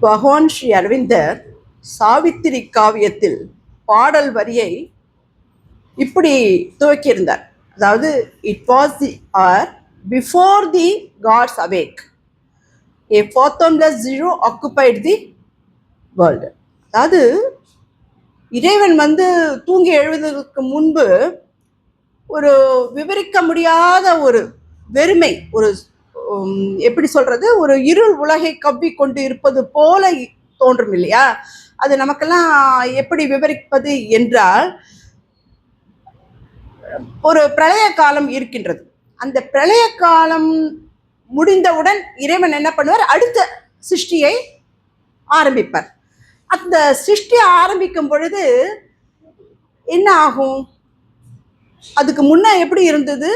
பகவான் ஸ்ரீ அரவிந்தர் சாவித்திரி காவியத்தில் பாடல் வரியை இப்படி துவக்கியிருந்தார். அதாவது it was the hour before the gods awake, a fathomless zero occupied the world. அதாவது இறைவன் தூங்கி எழுவதற்கு முன்பு ஒரு விவரிக்க முடியாத ஒரு வெறுமை, ஒரு எப்படி சொல்றது, ஒரு இருள் உலகை கவ்வி கொண்டு இருப்பது போல தோன்றும் இல்லையா? அது நமக்கெல்லாம் எப்படி விவரிப்பது என்றால், ஒரு பிரளய காலம் இருக்கின்றது. அந்த பிரளய காலம் முடிந்தவுடன் இறைவன் என்ன பண்ணுவார்? அடுத்த சிருஷ்டியை ஆரம்பிப்பார். அந்த சிருஷ்டி ஆரம்பிக்கும் பொழுது என்ன ஆகும்? அதுக்கு முன்ன எப்படி இருந்தது?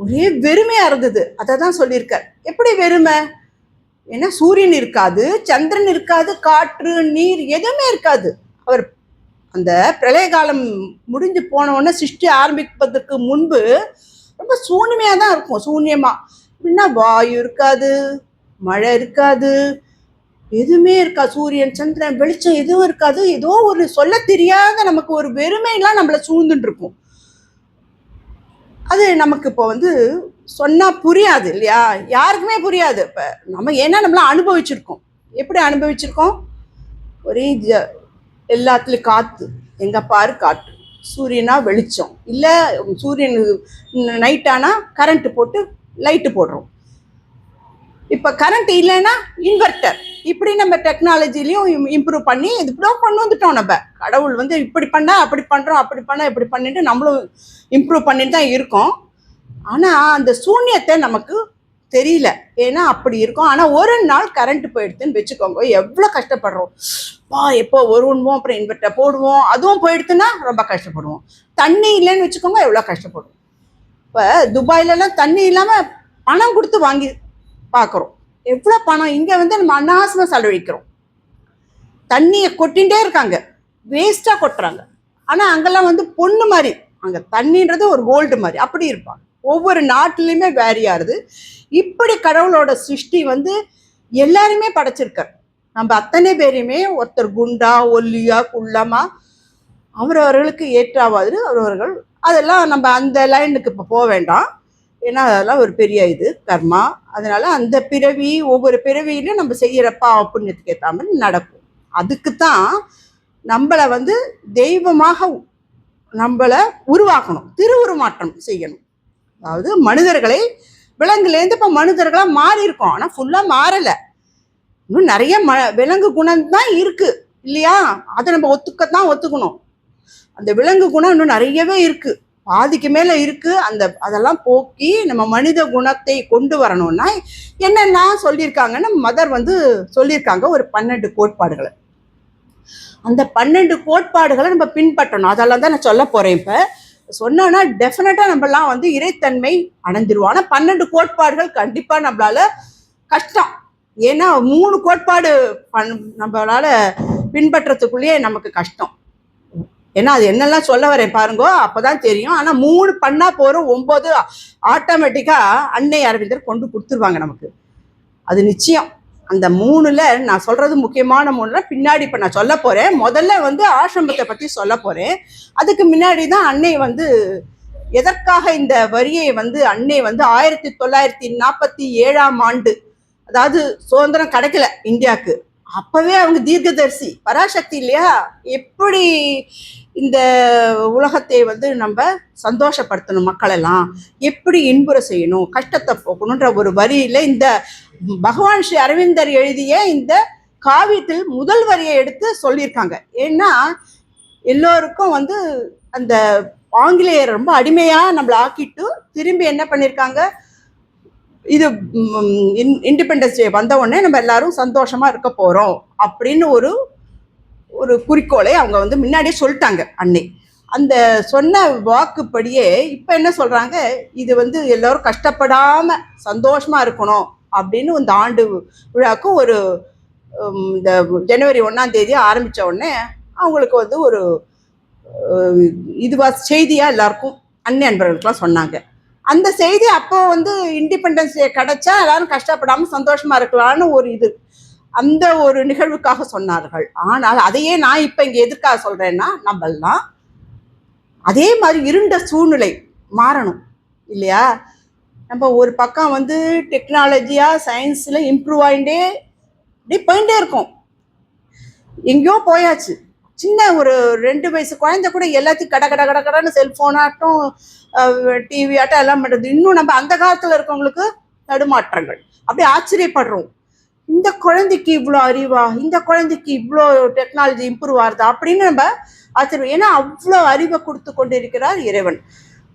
ஒரே வெறுமையா இருந்தது. அதை தான் சொல்லியிருக்கார். எப்படி வெறுமை? ஏன்னா சூரியன் இருக்காது, சந்திரன் இருக்காது, காற்று நீர் எதுவுமே இருக்காது. அவர் அந்த பிரளய காலம் முடிஞ்சு போன உடனே சிருஷ்டி ஆரம்பிப்பதற்கு முன்பு ரொம்ப சூன்யமா தான் இருக்கும். சூன்யமா அப்படின்னா வாயு இருக்காது, மழை இருக்காது, எதுவுமே இருக்காது. சூரியன் சந்திரன் வெளிச்சம் எதுவும் இருக்காது. ஏதோ ஒரு சொல்ல தெரியாத நமக்கு ஒரு வெறுமைலாம் நம்மளை சூழ்ந்துட்டு இருக்கும். அது நமக்கு இப்போ சொன்னால் புரியாது இல்லையா? யாருக்குமே புரியாது. இப்போ ஏன்னா நம்மளாம் அனுபவிச்சிருக்கோம். எப்படி அனுபவிச்சிருக்கோம்? ஒரே எல்லாத்துலேயும் காற்று, எங்கே பாரு காற்று, சூரியனா வெளிச்சம், இல்லை சூரியன் நைட்டானா கரண்ட்டு போட்டு லைட்டு போடுறோம். இப்போ கரண்ட் இல்லைன்னா இன்வெர்டர். இப்படி நம்ம டெக்னாலஜிலையும் இம்ப்ரூவ் பண்ணி இது இப்படி கொண்டு வந்துட்டோம். நம்ம கடவுள் இப்படி பண்ணால் அப்படி பண்ணுறோம், அப்படி பண்ணால் இப்படி பண்ணிட்டு நம்மளும் இம்ப்ரூவ் பண்ணிட்டு தான் இருக்கோம். ஆனால் அந்த சூன்யத்தை நமக்கு தெரியல, ஏன்னா அப்படி இருக்கும். ஆனால் ஒரு நாள் கரண்ட் போயிடுதுன்னு வச்சுக்கோங்க, எவ்வளோ கஷ்டப்படுறோம். எப்போ வருவோம், அப்புறம் இன்வெர்டர் போடுவோம், அதுவும் போயிடுதுன்னா ரொம்ப கஷ்டப்படுவோம். தண்ணி இல்லைன்னு வச்சுக்கோங்க, எவ்வளோ கஷ்டப்படுவோம். இப்போ துபாயிலலாம் தண்ணி இல்லாமல் பணம் கொடுத்து வாங்கி பார்க்குறோம். எவ்வளோ பணம் இங்கே நம்ம அனாவசியமாக செலவழிக்கிறோம். தண்ணியை கொட்டிகிட்டே இருக்காங்க, வேஸ்ட்டாக கொட்டுறாங்க. ஆனால் அங்கெல்லாம் பொண்ணு மாதிரி, அங்கே தண்ணின்றது ஒரு கோல்டு மாதிரி அப்படி இருப்பாங்க. ஒவ்வொரு நாட்டிலையுமே வேரி ஆகுது. இப்படி கடவுளோட சிருஷ்டி எல்லாருமே படைச்சிருக்கார். நம்ம அத்தனை பேரையுமே ஒருத்தர் குண்டா ஒல்லியா குள்ளமா அவரவர்களுக்கு ஏற்றாவாது அவரவர்கள். அதெல்லாம் நம்ம அந்த லைனுக்கு இப்போ போக வேண்டாம், ஏன்னா அதெல்லாம் ஒரு பெரிய இது கர்மா. அதனால அந்த பிறவி, ஒவ்வொரு பிறவியிலும் நம்ம செய்கிற பாவ புண்ணியத்துக்கு ஏற்ற மாதிரி நடக்கும். அதுக்குத்தான் நம்மளை தெய்வமாக நம்மளை உருவாக்கணும், திருவுருமாற்றம் செய்யணும். அதாவது மனிதர்களை விலங்குலேருந்து இப்போ மனிதர்களாக மாறி இருக்கோம். ஆனால் ஃபுல்லாக மாறலை. இன்னும் நிறைய விலங்கு குணம் தான் இருக்குது இல்லையா? அதை நம்ம ஒத்துக்கணும். அந்த விலங்கு குணம் இன்னும் நிறையவே இருக்குது, பாதிக்கு மேலே இருக்குது. அதெல்லாம் போக்கி நம்ம மனித குணத்தை கொண்டு வரணும்னா என்னென்ன சொல்லியிருக்காங்கன்னு மதர் சொல்லியிருக்காங்க. ஒரு 12 கோட்பாடுகளை. அந்த 12 கோட்பாடுகளை நம்ம பின்பற்றணும். அதெல்லாம் தான் நான் சொல்ல போகிறேன். இப்போ சொன்னோன்னா டெஃபினட்டாக நம்மளாம் இறைத்தன்மை அடைஞ்சிருவோம். ஆனால் 12 கோட்பாடுகள் கண்டிப்பாக நம்மளால கஷ்டம். ஏன்னா 3 கோட்பாடு நம்மளால பின்பற்றத்துக்குள்ளேயே நமக்கு கஷ்டம். ஏன்னா அது என்னெல்லாம் சொல்ல வரேன் பாருங்கோ, அப்போதான் தெரியும். ஆனால் 3 பண்ணால் போகிறோம், 9 ஆட்டோமேட்டிக்காக அன்னை அரவிந்தர் கொண்டு கொடுத்துருவாங்க நமக்கு. அது நிச்சயம். அந்த 3ல் நான் சொல்கிறது முக்கியமான 3ல் பின்னாடி இப்போ நான் சொல்ல போகிறேன். முதல்ல ஆசிரமத்தை பற்றி சொல்ல போகிறேன். அதுக்கு முன்னாடி தான் அன்னை எதற்காக இந்த வரியை அன்னை 1947ஆம் ஆண்டு, அதாவது சுதந்திரம் கிடைக்கல இந்தியாவுக்கு, அப்போவே அவங்க தீர்க்கதரிசி பராசக்தி இல்லையா? எப்படி இந்த உலகத்தை நம்ம சந்தோஷப்படுத்தணும், மக்களெல்லாம் எப்படி இன்புற செய்யணும், கஷ்டத்தை போக்கணுன்ற ஒரு வரியில் இந்த பகவான் ஸ்ரீ அரவிந்தர் எழுதிய இந்த காவியத்தில் முதல் வரியை எடுத்து சொல்லியிருக்காங்க. ஏன்னா எல்லோருக்கும் அந்த ஆங்கிலேயர் ரொம்ப அடிமையாக நம்மளை ஆக்கிட்டு திரும்பி என்ன பண்ணியிருக்காங்க, இது இண்டிபெண்டன்ஸ் டே வந்த உடனே நம்ம எல்லாரும் சந்தோஷமாக இருக்க போகிறோம் அப்படின்னு ஒரு ஒரு குறிக்கோளை அவங்க முன்னாடியே சொல்லிட்டாங்க அன்னை. அந்த சொன்ன வாக்குப்படியே இப்போ என்ன சொல்கிறாங்க, இது எல்லோரும் கஷ்டப்படாமல் சந்தோஷமாக இருக்கணும் அப்படின்னு இந்த ஆண்டு விழாவுக்கு ஒரு இந்த ஜனவரி 1ஆம் தேதி ஆரம்பித்த உடனே அவங்களுக்கு ஒரு இதுவாக செய்தியாக எல்லாருக்கும் அன்னை அன்பர்களுக்கெல்லாம் சொன்னாங்க. அந்த செய்தி அப்போ இண்டிபெண்டன்ஸ் டே கிடைச்சா எல்லாரும் கஷ்டப்படாமல் சந்தோஷமாக இருக்கலான்னு ஒரு இது. அந்த ஒரு நிகழ்வுக்காக சொன்னார்கள். ஆனால் அதையே நான் இப்போ இங்கே எதற்காக சொல்கிறேன்னா, நம்மளாம் அதே மாதிரி இருண்ட சூழ்நிலை மாறணும் இல்லையா? நம்ம ஒரு பக்கம் வந்து டெக்னாலஜியாக சயின்ஸில் இம்ப்ரூவ் ஆகிட்டே இப்படி போயிட்டே இருக்கோம். எங்கேயோ போயாச்சு. சின்ன ஒரு 2 வயசு குழந்தை கூட எல்லாத்தையும் கட கட கட கடன்னு செல்ஃபோனாட்டும் டிவி ஆட்டம் எல்லாம் பண்ணுறது. இன்னும் நம்ம அந்த காலத்தில் இருக்கவங்களுக்கு தடுமாற்றங்கள். அப்படியே ஆச்சரியப்படுறோம். இந்த குழந்தைக்கு இவ்வளோ அறிவா, இந்த குழந்தைக்கு இவ்வளோ டெக்னாலஜி இம்ப்ரூவ் ஆகுதா அப்படின்னு நம்ம ஆச்சரியம். ஏன்னா அவ்வளோ அறிவை கொடுத்து கொண்டு இருக்கிறார் இறைவன்.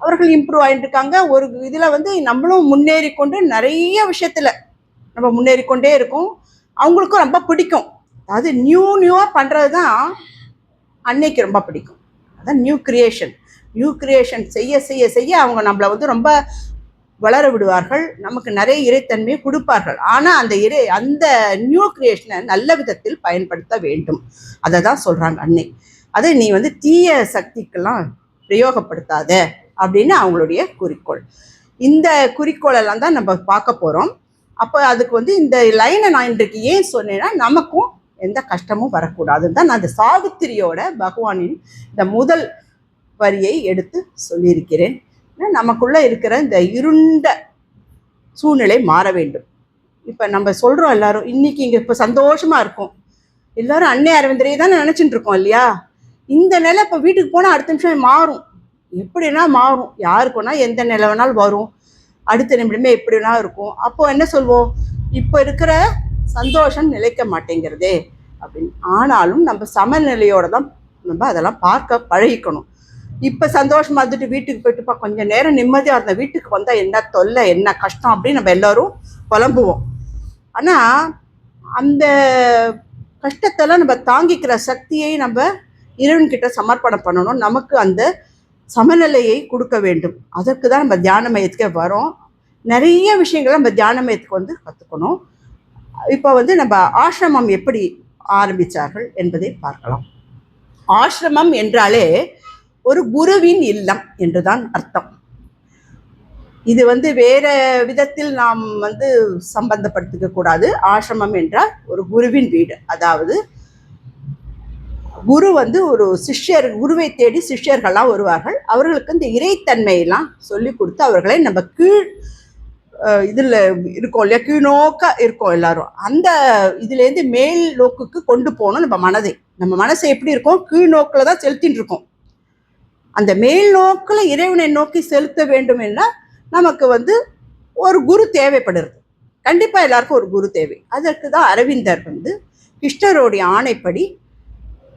அவர்கள் இம்ப்ரூவ் ஆகிட்டு இருக்காங்க. ஒரு இதில் வந்து நம்மளும் முன்னேறி கொண்டு நிறைய விஷயத்தில் நம்ம முன்னேறி கொண்டே இருக்கோம். அவங்களுக்கும் ரொம்ப பிடிக்கும். அதாவது நியூவாக பண்ணுறது தான் அன்னைக்கு ரொம்ப பிடிக்கும். அதான் நியூ கிரியேஷன் செய்ய செய்ய செய்ய அவங்க நம்மளை வந்து ரொம்ப வளர விடுவார்கள். நமக்கு நிறைய இறைத்தன்மையை கொடுப்பார்கள். ஆனால் அந்த நியூ கிரியேஷனை நல்ல விதத்தில் பயன்படுத்த வேண்டும். அதை தான் சொல்கிறாங்க அன்னை. அதை நீ வந்து தீய சக்திக்கெல்லாம் பிரயோகப்படுத்தாத அப்படின்னு அவங்களுடைய குறிக்கோள். இந்த குறிக்கோளெல்லாம் தான் நம்ம பார்க்க போகிறோம். அப்போ அதுக்கு வந்து இந்த லைனை நான் இன்றைக்கு ஏன் சொன்னேன்னா, நமக்கும் எந்த கஷ்டமும் வரக்கூடாதுன்னு தான் நான் அந்த சாவித்திரியோட பகவானின் இந்த முதல் வரியை எடுத்து சொல்லியிருக்கிறேன். நமக்குள்ளே இருக்கிற இந்த இருண்ட சூழ்நிலை மாற வேண்டும். இப்போ நம்ம சொல்கிறோம் எல்லாரும், இன்றைக்கி இங்கே இப்போ சந்தோஷமாக இருக்கும். எல்லோரும் அன்னை அரவிந்தரையே தான் நினச்சிட்டு இருக்கோம் இல்லையா? இந்த நிலை இப்போ வீட்டுக்கு போனால் அடுத்த நிமிஷம் மாறும். எப்படின்னா மாறும். யாருக்குன்னா எந்த நிலை வேணாலும் வரும். அடுத்த நிமிடமே எப்படின்னா இருக்கும். அப்போ என்ன சொல்வோம்? இப்போ இருக்கிற சந்தோஷம் நிலைக்க மாட்டேங்கிறதே அப்படின்னு. ஆனாலும் நம்ம சமநிலையோடு தான் நம்ம அதெல்லாம் பார்க்க பழகிக்கணும். இப்போ சந்தோஷமாக இருந்துட்டு வீட்டுக்கு போயிட்டுப்பா கொஞ்சம் நேரம் நிம்மதியாக இருந்த, வீட்டுக்கு வந்தால் என்ன தொல்லை, என்ன கஷ்டம் அப்படின்னு நம்ம எல்லோரும் புலம்புவோம். ஆனால் அந்த கஷ்டத்தெல்லாம் நம்ம தாங்கிக்கிற சக்தியை நம்ம இறைவன்கிட்ட சமர்ப்பணம் பண்ணணும். நமக்கு அந்த சமநிலையை கொடுக்க வேண்டும். அதற்கு தான் நம்ம தியான மையத்துக்கே வரோம். நிறைய விஷயங்களை நம்ம தியான மையத்துக்கு வந்து கற்றுக்கணும். இப்போ வந்து நம்ம ஆசிரமம் எப்படி ஆரம்பித்தார்கள் என்பதை பார்க்கலாம். ஆசிரமம் என்றாலே ஒரு குருவின் இல்லம் என்றுதான் அர்த்தம். இது வந்து வேற விதத்தில் நாம் வந்து சம்பந்தப்படுத்திக்க கூடாது. ஆசிரமம் என்றால் ஒரு குருவின் வீடு. அதாவது குரு வந்து ஒரு குருவை தேடி சிஷ்யர்கள்லாம் வருவார்கள். அவர்களுக்கு இந்த இறைத்தன்மையெல்லாம் சொல்லி கொடுத்து அவர்களை நம்ம கீழ் இதில் இருக்கோம் இல்லையா, கீழ்நோக்க இருக்கோம் எல்லாரும். அந்த இதுலேருந்து மேல் நோக்குக்கு கொண்டு போகணும் நம்ம மனசை எப்படி இருக்கும், கீழ்நோக்கில் தான் செலுத்தின்னு இருக்கோம். அந்த மேல் நோக்கில் இறைவனை நோக்கி செலுத்த வேண்டும் என்றால் நமக்கு வந்து ஒரு குரு தேவைப்படுறது. கண்டிப்பாக எல்லாருக்கும் ஒரு குரு தேவை. அதற்கு தான் அரவிந்தர் வந்து கிருஷ்ணருடைய ஆணைப்படி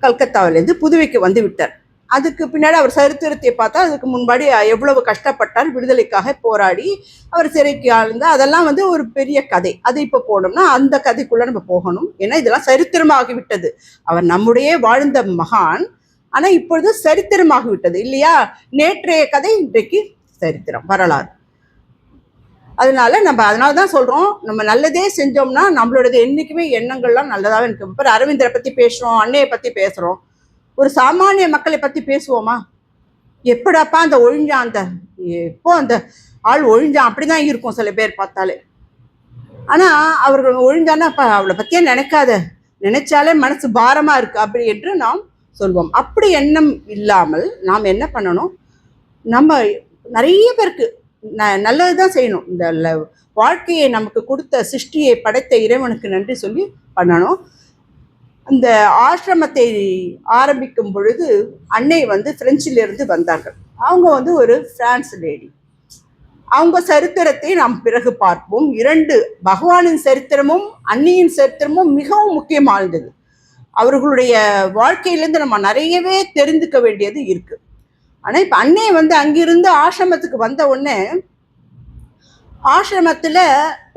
கல்கத்தாவிலேருந்து புதுவைக்கு வந்து விட்டார். அதுக்கு பின்னாடி அவர் சரித்திரத்தை பார்த்தா அதுக்கு முன்னாடி எவ்வளவு கஷ்டப்பட்டார், விடுதலைக்காக போராடி அவர் சிறைக்கு ஆழ்ந்தார். அதெல்லாம் வந்து ஒரு பெரிய கதை. அது இப்போ போனோம்னா அந்த கதைக்குள்ளே நம்ம போகணும். ஏன்னா இதெல்லாம் சரித்திரமாகிவிட்டது. அவர் நம்முடைய வாழ்ந்த மகான், ஆனால் இப்பொழுது சரித்திரமாகிவிட்டது இல்லையா? நேற்றைய கதை இன்றைக்கு சரித்திரம், வரலாறு. அதனால தான் சொல்கிறோம், நம்ம நல்லதே செஞ்சோம்னா நம்மளோடது என்றைக்குமே எண்ணங்கள்லாம் நல்லதாகவே இருக்கும். இப்போ அரவிந்தரை பற்றி பேசுகிறோம், அன்னையை பற்றி பேசுகிறோம். ஒரு சாமானிய மக்களை பற்றி பேசுவோமா? எப்படாப்பா அந்த ஒழிஞ்சான், எப்போ அந்த ஆள் ஒழிஞ்சான் அப்படி தான் இருக்கும் சில பேர் பார்த்தாலே. ஆனால் அவர்கள் ஒழிஞ்சானா அப்போ அவளை பற்றியே நினைச்சாலே மனசு பாரமாக இருக்குது அப்படி என்று நாம் சொல்வோம். அப்படி எண்ணம் இல்லாமல் நாம் என்ன பண்ணணும், நம்ம நிறைய பேருக்கு நல்லது தான் செய்யணும். இந்த வாழ்க்கையை நமக்கு கொடுத்த சிருஷ்டியை படைத்த இறைவனுக்கு நன்றி சொல்லி பண்ணணும். அந்த ஆசிரமத்தை ஆரம்பிக்கும் பொழுது அன்னை வந்து பிரெஞ்சிலிருந்து வந்தார்கள். அவங்க வந்து ஒரு பிரான்ஸ் லேடி. அவங்க சரித்திரத்தை நாம் பிறகு பார்ப்போம். 2 பகவானின் சரித்திரமும் அன்னியின் சரித்திரமும் மிகவும் முக்கியமானது. அவர்களுடைய வாழ்க்கையிலேருந்து நம்ம நிறையவே தெரிந்துக்க வேண்டியது இருக்கு. ஆனால் இப்போ அன்னை வந்து அங்கிருந்து ஆசிரமத்துக்கு வந்த உடனே ஆசிரமத்தில்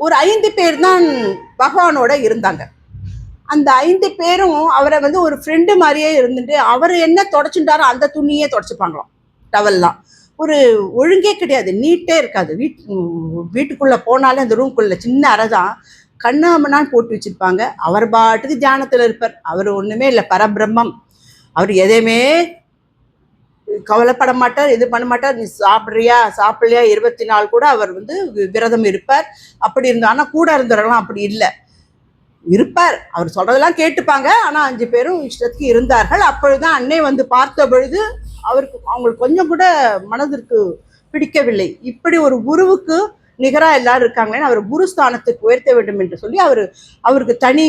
ஒரு 5 பேர் தான் பகவானோட இருந்தாங்க. அந்த 5 பேரும் அவரை வந்து ஒரு ஃப்ரெண்டு மாதிரியே இருந்துட்டு அவர் என்ன தொடச்சுட்டாரோ அந்த துணியே தொடச்சிப்பாங்களாம். டவல்லாம் ஒரு ஒழுங்கே கிடையாது, நீட்டே இருக்காது. வீட்டுக்குள்ளே போனாலே அந்த ரூம்குள்ளே சின்ன அறை தான், கண்ணாமண்ணான்னு போட்டு வச்சுருப்பாங்க. அவர் பாட்டுக்கு தியானத்தில் இருப்பார். அவர் ஒன்றுமே இல்லை, பரபிரம்மம். அவர் எதையுமே கவலைப்பட மாட்டார், இது பண்ண மாட்டார். நீ சாப்பிடலையா 24 கூட அவர் வந்து விரதம் இருப்பார். அப்படி இருந்தால் ஆனால் கூட இருந்தவரெல்லாம் அப்படி இல்லை. இருப்பார், அவர் சொல்றதெல்லாம் கேட்டுப்பாங்க. ஆனா 5 பேரும் இஷ்டத்துக்கு இருந்தார்கள். அப்பொழுதுதான் அன்னை வந்து பார்த்த பொழுது அவங்களுக்கு கொஞ்சம் கூட மனதிற்கு பிடிக்கவில்லை. இப்படி ஒரு குருவுக்கு நிகரா எல்லாரும் இருக்காங்களேன்னு அவர் குருஸ்தானத்துக்கு உயர்த்த வேண்டும் என்று சொல்லி அவருக்கு தனி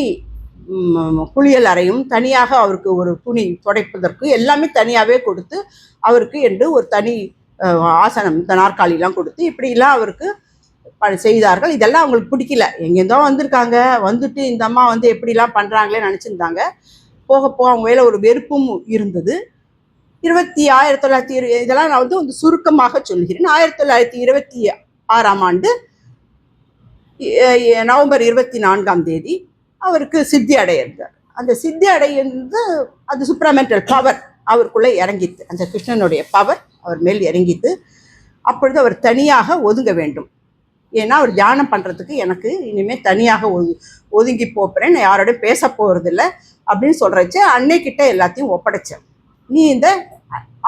குளியல் அறையும் தனியாக, அவருக்கு ஒரு துணி துடைப்பதற்கு எல்லாமே தனியாகவே கொடுத்து, அவருக்கு என்று ஒரு தனி ஆசனம், இந்த நாற்காலிலாம் கொடுத்து இப்படிலாம் அவருக்கு செய்தார்கள். இதெல்லாம் அவங்களுக்கு பிடிக்கல. எங்கேருந்தோ வந்திருக்காங்க, வந்துட்டு இந்த அம்மா வந்து எப்படிலாம் பண்ணுறாங்களே நினச்சிருந்தாங்க. போக போக அவங்க மேலே ஒரு வெறுப்பும் இருந்தது. 1920 இதெல்லாம் நான் வந்து சுருக்கமாக சொல்கிறேன். 1926ஆம் ஆண்டு நவம்பர் 24ஆம் தேதி அவருக்கு சித்தி அடையிருந்தார். அந்த சித்தி அடையிறது அது சுப்ரமெண்டல் பவர் அவருக்குள்ளே இறங்கித்து, அந்த கிருஷ்ணனுடைய பவர் அவர் மேல் இறங்கித்து. அப்பொழுது அவர் தனியாக ஒதுங்க வேண்டும். ஏன்னா அவர் தியானம் பண்ணுறதுக்கு எனக்கு இனிமேல் தனியாக ஒதுங்கி போகிறேன், நான் யாரோடையும் பேச போகிறதில்ல அப்படின்னு சொல்கிறச்சு அன்னைக்கிட்ட எல்லாத்தையும் ஒப்படைச்சேன். நீ இந்த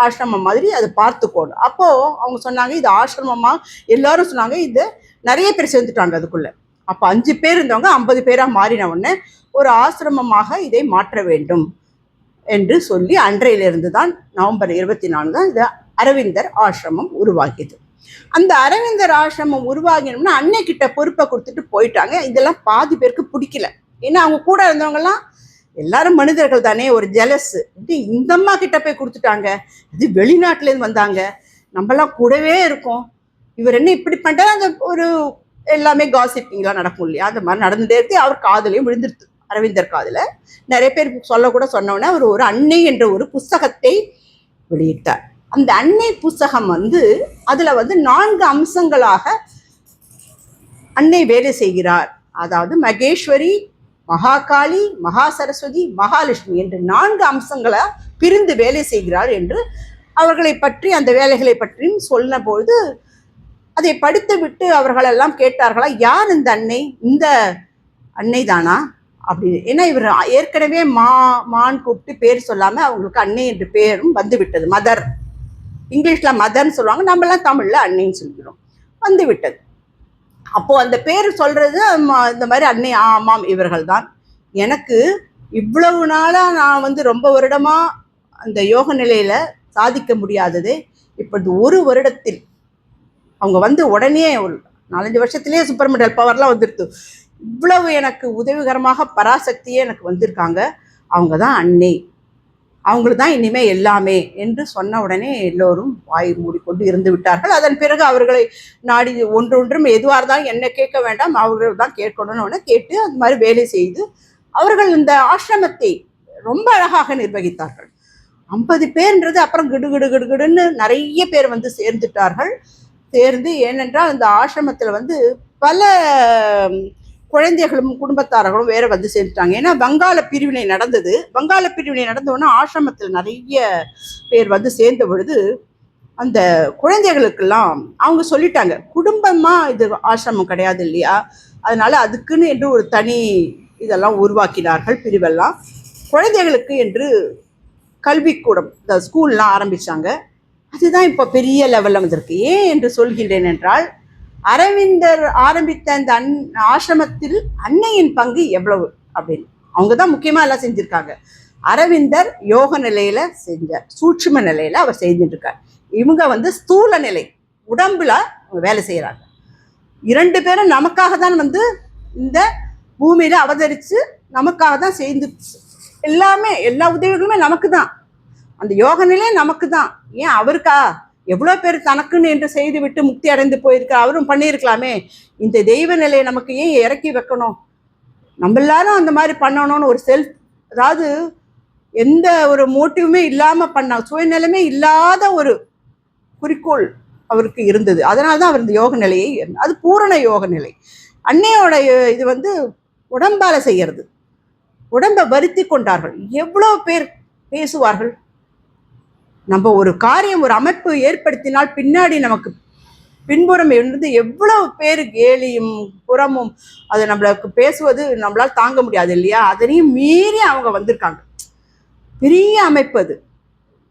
ஆசிரமம் மாதிரி அதை பார்த்துக்கோணும். அப்போது அவங்க சொன்னாங்க இது ஆசிரமமாக, எல்லாரும் சொன்னாங்க இது நிறைய பேர் சேர்ந்துட்டாங்க அதுக்குள்ளே. அப்போ 5 பேர் இருந்தவங்க 50 பேராக மாறின உடனே ஒரு ஆசிரமமாக இதை மாற்ற வேண்டும் என்று சொல்லி அன்றையிலிருந்து தான் நவம்பர் 24 தான் இது அரவிந்தர் ஆசிரமம் உருவாகியது. அந்த அரவிந்தர் ஆசிரமம் உருவாகினோம்னா அன்னைக்கிட்ட பொறுப்பை கொடுத்துட்டு போயிட்டாங்க. இதெல்லாம் பாதி பேருக்கு பிடிக்கல. ஏன்னா அவங்க கூட இருந்தவங்கலாம் எல்லாரும் மனிதர்கள் தானே, ஒரு ஜெலஸ். இந்த அம்மா கிட்ட போய் கொடுத்துட்டாங்க, இது வெளிநாட்டிலேருந்து வந்தாங்க, நம்மளாம் கூடவே இருக்கோம், இவர் என்ன இப்படி பண்ணிட்டா, அந்த ஒரு எல்லாமே காசிப்பிங்லாம் நடக்கும் இல்லையா, அந்த மாதிரி நடந்துட்டே இருக்கு. அவர் காதலையும் விழுந்துருது, அரவிந்தர் காதில். நிறைய பேர் சொல்லக்கூட சொன்னோன்னே அவர் ஒரு அன்னை என்ற ஒரு புஸ்தகத்தை வெளியிட்டார். அந்த அன்னை புஸ்தகம் வந்து அதில் வந்து 4 அம்சங்களாக அன்னை வேலை செய்கிறார். அதாவது மகேஸ்வரி, மகாகாளி, மகா சரஸ்வதி, மகாலட்சுமி என்று 4 அம்சங்களை பிரிந்து வேலை செய்கிறார் என்று அவர்களை பற்றி, அந்த வேலைகளை பற்றியும் சொன்னபோது அதை படித்து விட்டு அவர்களெல்லாம் கேட்டார்களா, யார் இந்த அன்னை, இந்த அன்னை தானா அப்படின்னு. ஏன்னா இவர் ஏற்கனவே மான் கூப்பிட்டு பேர் சொல்லாமல் அவங்களுக்கு அன்னை என்று பேரும் வந்து விட்டது. மதர், இங்கிலீஷில் மதர்ன்னு சொல்லுவாங்க, நம்மளாம் தமிழில் அன்னைன்னு சொல்லிக்கிறோம், வந்து விட்டது. அப்போது அந்த பேர் சொல்கிறது இந்த மாதிரி அன்னை, ஆமாம் இவர்கள் தான். எனக்கு இவ்வளவு நாளாக நான் வந்து ரொம்ப வருடமாக அந்த யோக நிலையில் சாதிக்க முடியாதது இப்பொழுது ஒரு வருடத்தில் அவங்க வந்து உடனே ஒரு 4-5 வருஷத்துலேயே சுப்பர்மெண்டல் பவர்லாம் வந்துடுது. இவ்வளவு எனக்கு உதவிகரமாக பராசக்தியே எனக்கு வந்திருக்காங்க, அவங்க தான் அன்னை, அவங்களுக்கு தான் இனிமேல் எல்லாமே என்று சொன்ன உடனே எல்லோரும் வாய் மூடிக்கொண்டு இருந்து விட்டார்கள். அதன் பிறகு அவர்களை நாடி ஒன்றும் எதுவாக இருந்தாலும் என்ன கேட்க வேண்டாம், அவர்கள் தான் கேட்கணும்னு கேட்டு அந்த மாதிரி வேலை செய்து அவர்கள் இந்த ஆசிரமத்தை ரொம்ப அழகாக நிர்வகித்தார்கள். 50 பேர்ன்றது அப்புறம் கிடுன்னு நிறைய பேர் வந்து சேர்ந்துட்டார்கள். சேர்ந்து, ஏனென்றால் அந்த ஆசிரமத்தில் வந்து பல குழந்தைகளும் குடும்பத்தாரர்களும் வேற வந்து சேர்ந்துட்டாங்க. ஏன்னா வங்காள பிரிவினை நடந்தது. வங்காள பிரிவினை நடந்தோன்னா ஆசிரமத்தில் நிறைய பேர் வந்து சேர்ந்த பொழுது அந்த குழந்தைகளுக்கெல்லாம் அவங்க சொல்லிட்டாங்க, குடும்பமாக இது ஆசிரமம் கிடையாது இல்லையா, அதனால அதுக்குன்னு என்று ஒரு தனி இதெல்லாம் உருவாக்கினார்கள், பிரிவெல்லாம். குழந்தைகளுக்கு என்று கல்விக்கூடம், இந்த ஸ்கூல்லாம் ஆரம்பித்தாங்க. அதுதான் இப்போ பெரிய லெவலில் வந்திருக்கு. ஏன் என்று சொல்கின்றேன் என்றால், அரவிந்தர் ஆரம்பித்த அந்த ஆசிரமத்தில் அன்னையின் பங்கு எவ்வளவு அப்படின்னு அவங்க தான் முக்கியமாக எல்லாம் செஞ்சுருக்காங்க. அரவிந்தர் யோக நிலையில் செஞ்சார், சூட்சும நிலையில் அவர் செஞ்சுட்டு இருக்கார். இவங்க வந்து ஸ்தூல நிலை, உடம்புல வேலை செய்கிறாங்க. 2 பேரும் நமக்காக தான் வந்து இந்த பூமியில் அவதரித்து நமக்காக தான் செய்து, எல்லாமே எல்லா உதவிகளுமே நமக்கு தான், அந்த யோக நிலை நமக்கு தான். ஏன் அவருக்கா? எவ்வளோ பேர் தனக்குன்னு என்று செய்து விட்டு முக்தி அடைந்து போயிருக்க, அவரும் பண்ணியிருக்கலாமே. இந்த தெய்வ நிலையை நமக்கு ஏன் இறக்கி வைக்கணும், நம்ம எல்லாரும் அந்த மாதிரி பண்ணணும்னு ஒரு செல்ஃப், அதாவது எந்த ஒரு மோட்டிவுமே இல்லாமல் பண்ண, சுயநிலைமே இல்லாத ஒரு குறிக்கோள் அவருக்கு இருந்தது. அதனால தான் அவர் இந்த யோக நிலையை, அது பூரண யோக நிலை. அன்னையோட இது வந்து உடம்பால செய்யறது, உடம்பை வருத்தி கொண்டார்கள். எவ்வளோ பேர் பேசுவார்கள், நம்ம ஒரு காரியம் ஒரு அமைப்பு ஏற்படுத்தினால் பின்னாடி நமக்கு பின்புறம் இருந்து எவ்வளவு பேர் கேலியும் புறமும் அது நம்மளுக்கு பேசுவது நம்மளால் தாங்க முடியாது இல்லையா, அதனையும் மீறி அவங்க வந்திருக்காங்க. பெரிய அமைப்பு அது,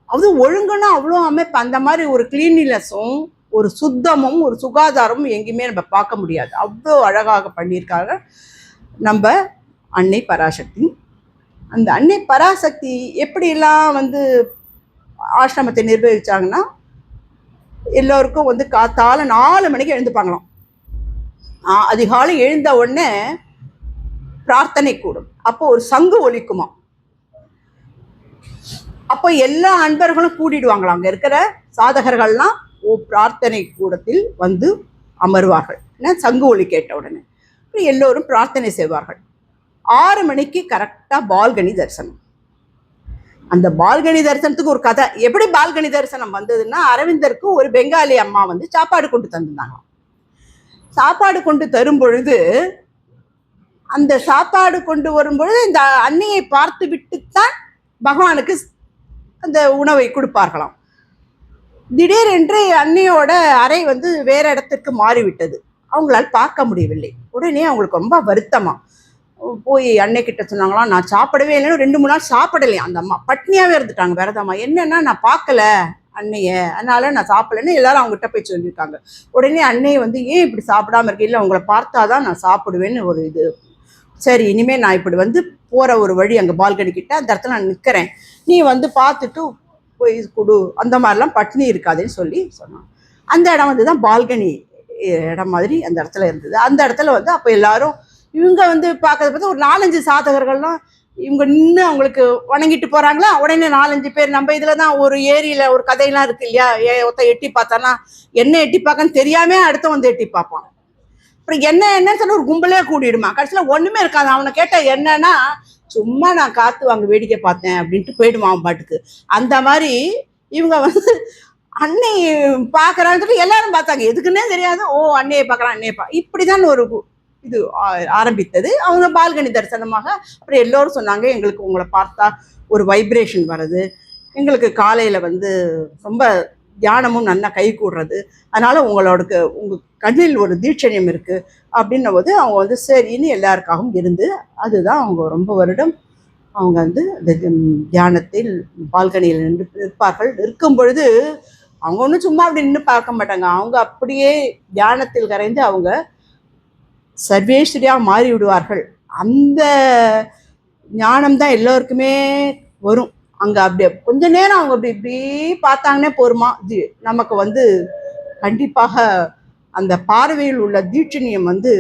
அது ஒழுங்குன்னா அவ்வளோ அமைப்பு. அந்த மாதிரி ஒரு கிளீனினஸும் ஒரு சுத்தமும் ஒரு சுகாதாரமும் எங்கேயுமே நம்ம பார்க்க முடியாது, அவ்வளோ அழகாக பண்ணியிருக்காங்க. நம்ம அன்னை பராசக்தி. அந்த அன்னை பராசக்தி எப்படிலாம் வந்து ஆசிரமத்தை நிர்வகிச்சாங்கன்னா, எல்லோருக்கும் வந்து காத்தால 4 மணிக்கு எழுந்துப்பாங்களாம். அதிகாலை எழுந்த உடனே பிரார்த்தனை கூடும். அப்போ ஒரு சங்கு ஒலிக்குமா. அப்போ எல்லா அன்பர்களும் கூடிடுவாங்களாம். அங்கே இருக்கிற சாதகர்கள்லாம் பிரார்த்தனை கூடத்தில் வந்து அமர்வார்கள். சங்கு ஒலி கேட்ட உடனே எல்லோரும் பிரார்த்தனை செய்வார்கள். 6 மணிக்கு கரெக்டாக பால்கனி தரிசனம். அந்த பால்கனி தரிசனத்துக்கு ஒரு கதை. எப்படி பால்கனி தரிசனம் வந்ததுன்னா, அரவிந்தருக்கு ஒரு பெங்காலி அம்மா வந்து சாப்பாடு கொண்டு தந்திருந்தாங்க. சாப்பாடு கொண்டு தரும் பொழுது, அந்த சாப்பாடு கொண்டு வரும்பொழுது இந்த அன்னையை பார்த்து விட்டுத்தான் பகவானுக்கு அந்த உணவை கொடுப்பார்களாம். திடீரென்று அன்னையோட அறை வந்து வேற இடத்திற்கு மாறிவிட்டது. அவங்களால் பார்க்க முடியவில்லை. உடனே அவங்களுக்கு ரொம்ப வருத்தமா போய் அன்னைக்கிட்ட சொன்னாங்களாம், நான் சாப்பிடவே இல்லைன்னு 2-3 நாள் சாப்பிடலையா அந்த அம்மா. பட்னியாவே இருந்துட்டாங்க விரதமா. என்னன்னா, நான் பார்க்கல அன்னைய, அதனால நான் சாப்பிடலன்னு எல்லாரும் அவங்ககிட்ட போய் சொல்லியிருக்காங்க. உடனே அன்னையை வந்து, ஏன் இப்படி சாப்பிடாம இருக்கீங்க? இல்லை, உங்களை பார்த்தாதான் நான் சாப்பிடுவேன்னு ஒரு இது. சரி, இனிமேல் நான் இப்படி வந்து போகிற ஒரு வழி அங்கே பால்கனி கிட்ட, அந்த இடத்துல நான் நிற்கிறேன், நீ வந்து பார்த்துட்டு போய் கொடு, அந்த மாதிரிலாம் பட்னி இருக்காதுன்னு சொல்லி சொன்னான். அந்த இடம் வந்து தான் பால்கனி இடம் மாதிரி அந்த இடத்துல இருந்தது. அந்த இடத்துல வந்து அப்போ எல்லாரும் இவங்க வந்து பார்க்கறத பார்த்து ஒரு 4-5 சாதகர்கள்லாம் இவங்க நின்று அவங்களுக்கு வணங்கிட்டு போகிறாங்களா. உடனே 4-5 பேர், நம்ம இதில் தான் ஒரு ஏரியில் ஒரு கதையெல்லாம் இருக்கு இல்லையா, ஒருத்த எட்டி பார்த்தானா என்ன எட்டி பார்க்கன்னு தெரியாம அடுத்த வந்து எட்டி பார்ப்பான். அப்புறம் என்னன்னு சொன்னால் ஒரு கும்பலே கூடிடுமா. கடைசியில் ஒன்றுமே இருக்காது. அவனை கேட்டால் என்னன்னா, சும்மா நான் காற்று வாங்க வேடிக்கை பார்த்தேன் அப்படின்ட்டு போயிடுவான் அவன் பாட்டுக்கு. அந்த மாதிரி இவங்க வந்து அன்னை பார்க்குறான்னு சொல்லி எல்லாரும் பார்த்தாங்க. எதுக்குன்னே தெரியாது. அன்னையை பார்க்குறான், அன்னையை இப்படிதான் ஒரு இது ஆரம்பித்தது. அவங்க பால்கனி தரிசனமாக. அப்புறம் எல்லோரும் சொன்னாங்க, எங்களுக்கு உங்களை பார்த்தா ஒரு வைப்ரேஷன் வருது, எங்களுக்கு காலையில் வந்து ரொம்ப தியானமும் நல்லா கை கூடுறது, அதனால் உங்கள் கண்ணில் ஒரு தீட்சணியம் இருக்குது அப்படின்னும் போது அவங்க வந்து சரின்னு எல்லாருக்காகவும் இருந்து, அதுதான் அவங்க ரொம்ப வருடம் அவங்க வந்து இந்த தியானத்தில் பால்கனியில் நின்று நிற்பார்கள். இருக்கும் பொழுது அவங்க ஒன்றும் சும்மா அப்படி நின்று பார்க்க மாட்டாங்க. அவங்க அப்படியே தியானத்தில் கரைந்து அவங்க சர்வேஸ்வரியாக மாறி விடுவார்கள். அந்த ஞானம் தான் எல்லோருக்குமே வரும். அங்கே அப்படியே கொஞ்ச நேரம் அவங்க அப்படி இப்படி பார்த்தாங்கன்னே போருமா, நமக்கு வந்து கண்டிப்பாக அந்த பார்வையில் உள்ள தீட்சணியம் வந்து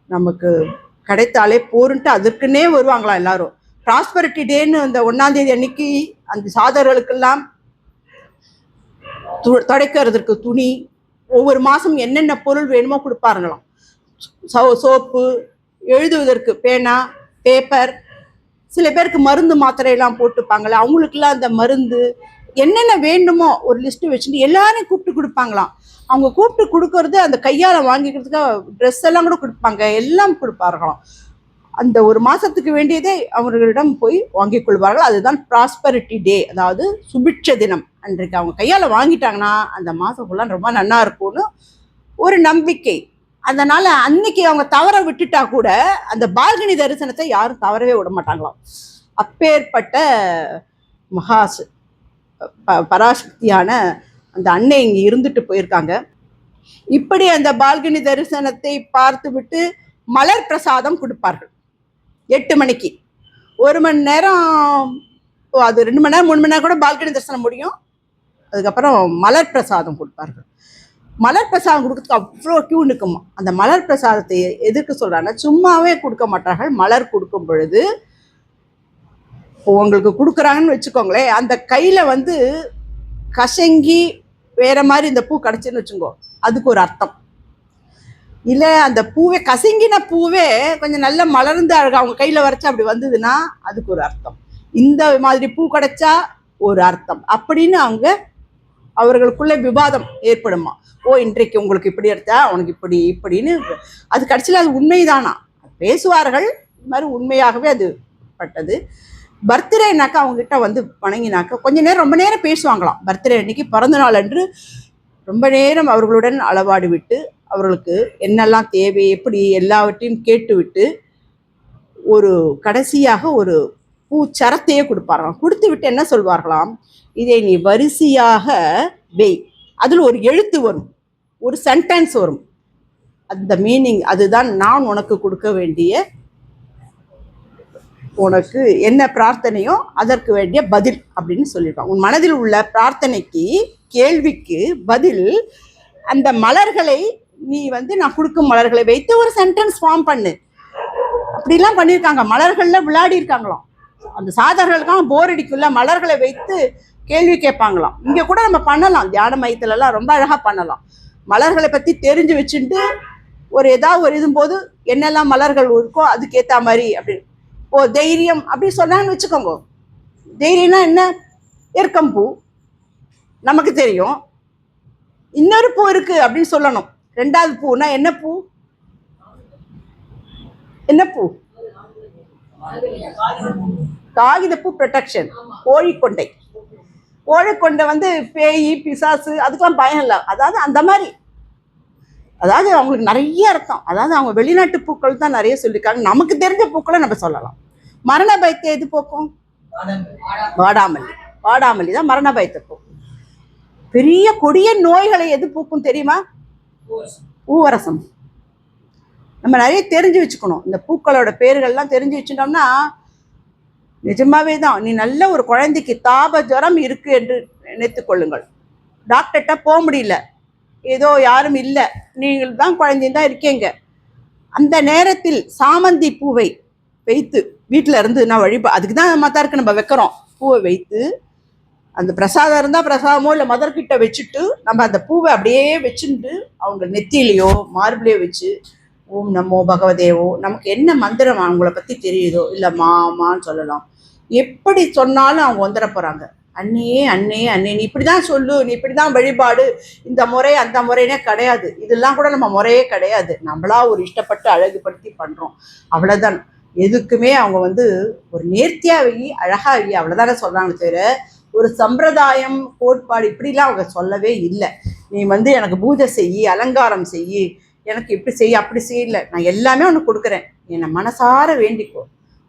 நமக்கு கிடைத்தாலே போருன்ட்டு அதற்குன்னே வருவாங்களாம் எல்லாரும். ப்ராஸ்பரிட்டி டேன்னு அந்த 1ஆம் தேதி அன்னைக்கு அந்த சாதகர்களுக்கெல்லாம் துடைக்கிறதுக்கு துணி, ஒவ்வொரு மாதம் என்னென்ன பொருள் வேணுமோ கொடுப்பாருங்களாம். சோப்பு, எழுதுவதற்கு பேனா, பேப்பர், சில பேருக்கு மருந்து மாத்திரையெல்லாம் போட்டுப்பாங்களே அவங்களுக்கெல்லாம் அந்த மருந்து என்னென்ன வேண்டுமோ ஒரு லிஸ்ட்டு வச்சுட்டு எல்லாரையும் கூப்பிட்டு கொடுப்பாங்களாம். அவங்க கூப்பிட்டு கொடுக்கறது அந்த கையால் வாங்கிக்கிறதுக்கு ட்ரெஸ் எல்லாம் கூட கொடுப்பாங்க, எல்லாம் கொடுப்பார்களாம். அந்த ஒரு மாதத்துக்கு வேண்டியதே அவர்களிடம் போய் வாங்கி கொள்வார்கள். அதுதான் ப்ராஸ்பரிட்டி டே, அதாவது சுபிட்ச தினம். அன்றைக்கு அவங்க கையால் வாங்கிட்டாங்கன்னா அந்த மாதம் ஃபுல்லாக ரொம்ப நல்லா இருக்கும்னு ஒரு நம்பிக்கை. அதனால் அன்னைக்கு அவங்க தவற விட்டுட்டா கூட அந்த பால்கனி தரிசனத்தை யாரும் தவறவே விட மாட்டாங்களாம். அப்பேற்பட்ட மகாசு பராசக்தியான அந்த அன்னை இங்கே இருந்துட்டு போயிருக்காங்க. இப்படி அந்த பால்கனி தரிசனத்தை பார்த்து விட்டு மலர் பிரசாதம் கொடுப்பார்கள் 8 மணிக்கு. 1 மணி நேரம், அது 2 மணி நேரம் 3 மணி நேரம் கூட பால்கனி தரிசனம் முடியும். அதுக்கப்புறம் மலர் பிரசாதம் கொடுப்பார்கள். மலர் பிரசாதம் கொடுக்கறதுக்கு அவ்வளோ கியூ நிற்குமா. அந்த மலர் பிரசாதத்தை எதுக்கு சொல்கிறாங்கன்னா, சும்மாவே கொடுக்க மாட்டார்கள். மலர் கொடுக்கும் பொழுது உங்களுக்கு கொடுக்குறாங்கன்னு வச்சுக்கோங்களேன், அந்த கையில் வந்து கசங்கி வேற மாதிரி இந்த பூ கிடச்சின்னு வச்சுக்கோ, அதுக்கு ஒரு அர்த்தம். இல்லை அந்த பூவே கசங்கின பூவே கொஞ்சம் நல்ல மலர்ந்து அழகாக அவங்க கையில் வரைச்சா அப்படி வந்ததுன்னா அதுக்கு ஒரு அர்த்தம். இந்த மாதிரி பூ கிடைச்சா ஒரு அர்த்தம் அப்படின்னு அவங்க அவர்களுக்குள்ளே விவாதம் ஏற்படுமா. இன்றைக்கு உங்களுக்கு இப்படி எடுத்தா உனக்கு இப்படி இப்படின்னு. அது கடைசியில் அது உண்மைதானா பேசுவார்கள். இது மாதிரி உண்மையாகவே அது பட்டது. பர்த்டேனாக்கா அவங்ககிட்ட வந்து வணங்கினாக்கா கொஞ்ச நேரம் ரொம்ப நேரம் பேசுவாங்களாம். பர்த்டே அன்னைக்கு, பிறந்த நாள் அன்று ரொம்ப நேரம் அவர்களுடன் அளவாடி விட்டு அவர்களுக்கு என்னெல்லாம் தேவை எப்படி எல்லாவற்றையும் கேட்டுவிட்டு ஒரு கடைசியாக ஒரு பூச்சரத்தையே கொடுப்பார்களாம். கொடுத்து விட்டு என்ன சொல்வார்களாம், இதை நீ வரிசையாக வெய், அதில் ஒரு எழுத்து வரும், ஒரு சென்டென்ஸ் வரும், அந்த மீனிங் அதுதான் நான் உனக்கு கொடுக்க வேண்டிய உனக்கு என்ன பிரார்த்தனையோ அதற்கு வேண்டிய பதில் அப்படின்னு சொல்லியிருப்பாங்க. உன் மனதில் உள்ள பிரார்த்தனைக்கு, கேள்விக்கு பதில் அந்த மலர்களை நீ வந்து நான் கொடுக்கும் மலர்களை வைத்து ஒரு சென்டென்ஸ் ஃபார்ம் பண்ணு. அப்படிலாம் பண்ணியிருக்காங்க. மலர்களில் விளையாடி இருக்காங்களாம். அந்த சாதகர்களுக்காக போர் அடிக்குள்ள மலர்களை வைத்து கேள்வி கேட்பாங்களாம். இங்கே கூட நம்ம பண்ணலாம், தியான மையத்துலலாம் ரொம்ப அழகாக பண்ணலாம். மலர்களை பற்றி தெரிஞ்சு வச்சுட்டு ஏதாவது ஒரு இதும்போது என்னெல்லாம் மலர்கள் இருக்கோ அதுக்கேற்ற மாதிரி அப்படின்னு. தைரியம் அப்படி சொன்னாங்கன்னு வச்சுக்கோங்க. தைரியம்னா என்ன? எருக்கம்பூ நமக்கு தெரியும். இன்னொரு பூ இருக்கு அப்படின்னு சொல்லணும். ரெண்டாவது பூனா என்ன பூ? என்ன பூ? காகிதப்பூ ப்ரொடெக்ஷன். கோழிக்கொண்டை. கோழிக்கொண்டை வந்து பேய் பிசாசு அதுக்கெல்லாம் பயம் இல்லை. அதாவது அந்த மாதிரி, அதாவது அவங்களுக்கு நிறைய அர்த்தம். அதாவது அவங்க வெளிநாட்டு பூக்கள் தான் நிறைய சொல்லியிருக்காங்க. நமக்கு தெரிஞ்ச பூக்களை நம்ம சொல்லலாம். மரண பயத்தை எது போக்கும்? வாடாமல்லி. வாடாமல்லி தான் மரண பயத்தை போக்கும். பெரிய கொடிய நோய்களை எது போக்கும் தெரியுமா? பூவரசம். நம்ம நிறைய தெரிஞ்சு வச்சுக்கணும். இந்த பூக்களோட பேர்கள்லாம் தெரிஞ்சு வச்சுட்டோம்னா நிஜமாவே தான். நீ நல்ல ஒரு குழந்தைக்கு தாப ஜுரம் இருக்கு என்று நினைத்துக் கொள்ளுங்கள். டாக்டர்கிட்ட போக முடியல, ஏதோ யாரும் இல்லை, நீங்கள் தான் குழந்தையும் தான் இருக்கீங்க. அந்த நேரத்தில் சாமந்தி பூவை வைத்து வீட்டில் இருந்து நான் அதுக்கு தான் மதருக்கு நம்ம வைக்கிறோம். பூவை வைத்து அந்த பிரசாதம் இருந்தால் பிரசாதமோ இல்லை மதர்கிட்ட வச்சுட்டு நம்ம அந்த பூவை அப்படியே வச்சுட்டு அவங்க நெத்தியிலையோ மார்பிளையோ வச்சு ஓம் நமோ பகவதேவோ, நமக்கு என்ன மந்திரம் அவங்கள பற்றி தெரியுதோ இல்லை மாமான்னு சொல்லலாம். எப்படி சொன்னாலும் அவங்க வந்துட போகிறாங்க. அன்னையே அன்னையே அன்னை, நீ இப்படி தான் சொல்லு, நீ இப்படி தான் வழிபாடு, இந்த முறை அந்த முறைனே கிடையாது. இதெல்லாம் கூட நம்ம முறையே கிடையாது. நம்மளா ஒரு இஷ்டப்பட்டு அழகுபடுத்தி பண்ணுறோம், அவ்வளோதான். எதுக்குமே அவங்க வந்து ஒரு நேர்த்தியாக வை, அழகாக வை, அவ்வளோதானே சொல்கிறாங்க. தவிர ஒரு சம்பிரதாயம் கோட்பாடு இப்படிலாம் அவங்க சொல்லவே இல்லை. நீ வந்து எனக்கு பூஜை செய், அலங்காரம் செய், எனக்கு இப்படி செய் அப்படி செய்யல, நான் எல்லாமே உனக்கு கொடுக்குறேன், என்னை மனசார வேண்டிக்கோ,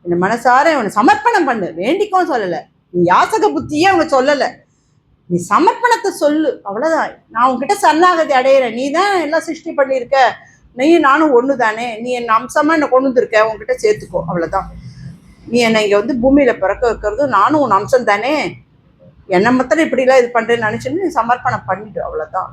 என்னை மனசார உன்னை சமர்ப்பணம் பண்ணு. வேண்டிக்கோன்னு சொல்லலை, நீ யாசக புத்தியே அவங்க சொல்லலை, நீ சமர்ப்பணத்தை சொல்லு, அவ்வளோதான். நான் உங்ககிட்ட சரணாகதி அடையிறேன், நீ தான் எல்லாம் சிருஷ்டி பண்ணியிருக்க, நீயும் நானும் ஒன்று தானே, நீ என் அம்சமாக என்னை கொண்டு வந்துருக்க, உங்ககிட்ட சேர்த்துக்கோ, அவ்வளோதான். நீ என்னை இங்கே வந்து பூமியில் பிறக்க வைக்கிறது நானும் உன் அம்சம் தானே, என்னை மாத்திரம் இப்படிலாம் இது பண்ணுறேன்னு நினச்சின்னு நீ சமர்ப்பணம் பண்ணிட்டு, அவ்வளோதான்.